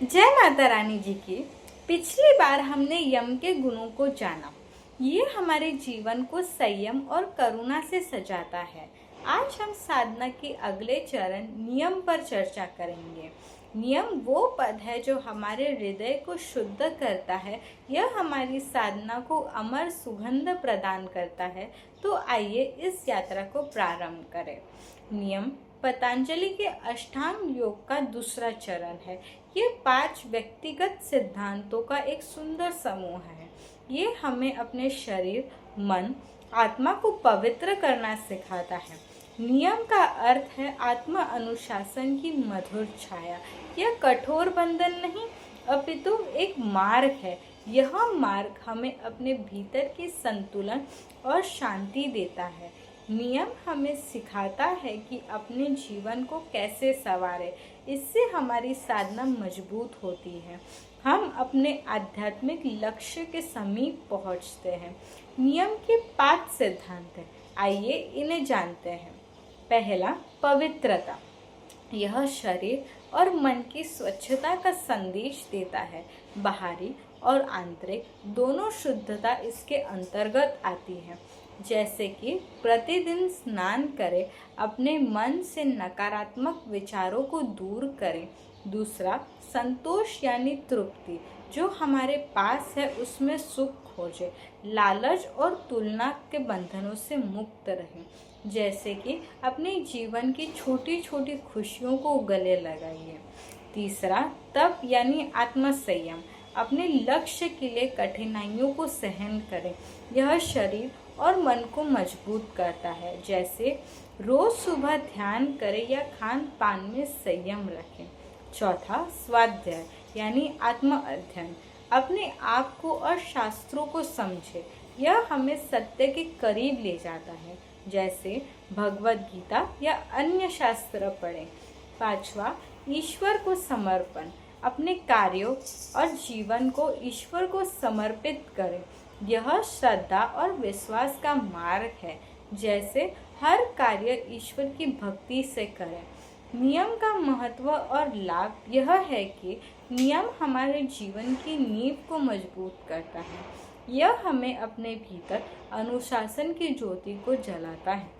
जय माता रानी जी की। पिछली बार हमने यम के गुणों को जाना। ये हमारे जीवन को संयम और करुणा से सजाता है। आज हम साधना के अगले चरण नियम पर चर्चा करेंगे। नियम वो पद है जो हमारे हृदय को शुद्ध करता है। यह हमारी साधना को अमर सुगंध प्रदान करता है। तो आइए इस यात्रा को प्रारंभ करें। नियम पतंजलि के अष्टांग योग का दूसरा चरण है। ये 5 व्यक्तिगत सिद्धांतों का एक सुंदर समूह है। ये हमें अपने शरीर, मन, आत्मा को पवित्र करना सिखाता है। नियम का अर्थ है आत्मा अनुशासन की मधुर छाया। यह कठोर बंधन नहीं, अपितु एक मार्ग है। यह मार्ग हमें अपने भीतर की संतुलन और शांति देता है। नियम हमें सिखाता है कि अपने जीवन को कैसे संवारें। इससे हमारी साधना मजबूत होती है। हम अपने आध्यात्मिक लक्ष्य के समीप पहुंचते हैं। नियम के 5 सिद्धांत हैं। आइए इन्हें जानते हैं। पहला, पवित्रता। यह शरीर और मन की स्वच्छता का संदेश देता है। बाहरी और आंतरिक दोनों शुद्धता इसके अंतर्गत आती है। जैसे कि प्रतिदिन स्नान करें, अपने मन से नकारात्मक विचारों को दूर करें। दूसरा, संतोष यानी तृप्ति। जो हमारे पास है उसमें सुख खोजें। लालच और तुलना के बंधनों से मुक्त रहें। जैसे कि अपने जीवन की छोटी छोटी खुशियों को गले लगाइए। तीसरा, तप यानी आत्मसंयम। अपने लक्ष्य के लिए कठिनाइयों को सहन करें। यह शरीर और मन को मजबूत करता है। जैसे रोज सुबह ध्यान करें या खान पान में संयम रखें। चौथा, स्वाध्याय यानी आत्म अध्ययन। अपने आप को और शास्त्रों को समझे। यह हमें सत्य के करीब ले जाता है। जैसे भगवद गीता या अन्य शास्त्र पढ़ें। पांचवा, ईश्वर को समर्पण। अपने कार्यों और जीवन को ईश्वर को समर्पित करें। यह श्रद्धा और विश्वास का मार्ग है। जैसे हर कार्य ईश्वर की भक्ति से करें। नियम का महत्व और लाभ यह है कि नियम हमारे जीवन की नींव को मजबूत करता है। यह हमें अपने भीतर अनुशासन की ज्योति को जलाता है।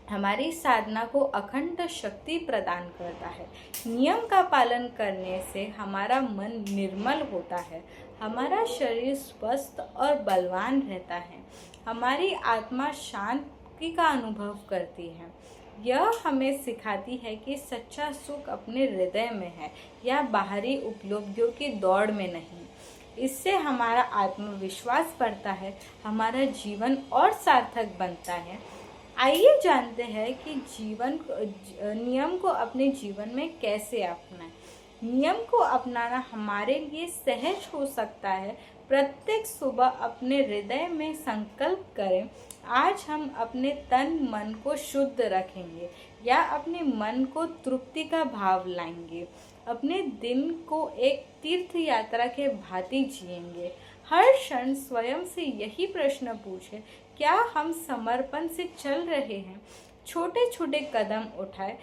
हमारी साधना को अखंड शक्ति प्रदान करता है। नियम का पालन करने से हमारा मन निर्मल होता है। हमारा शरीर स्वस्थ और बलवान रहता है। हमारी आत्मा शांति का अनुभव करती है। यह हमें सिखाती है कि सच्चा सुख अपने हृदय में है या बाहरी उपलब्धियों की दौड़ में नहीं। इससे हमारा आत्मविश्वास बढ़ता है। हमारा जीवन और सार्थक बनता है। आइए जानते हैं कि नियम को अपने जीवन में कैसे अपनाएं। नियम को अपनाना हमारे लिए सहज हो सकता है। प्रत्येक सुबह अपने हृदय में संकल्प करें, आज हम अपने तन मन को शुद्ध रखेंगे या अपने मन को तृप्ति का भाव लाएंगे। अपने दिन को एक तीर्थ यात्रा के भांति जिएंगे। हर क्षण स्वयं से यही प्रश्न पूछें, क्या हम समर्पण से चल रहे हैं? छोटे छोटे कदम उठाएं,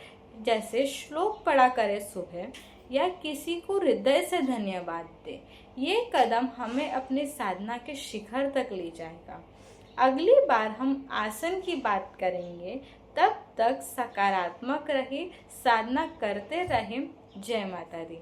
जैसे श्लोक पढ़ा करें सुबह या किसी को हृदय से धन्यवाद दें। ये कदम हमें अपने साधना के शिखर तक ले जाएगा। अगली बार हम आसन की बात करेंगे। तब तक सकारात्मक रहे, साधना करते रहें। जय माता दी।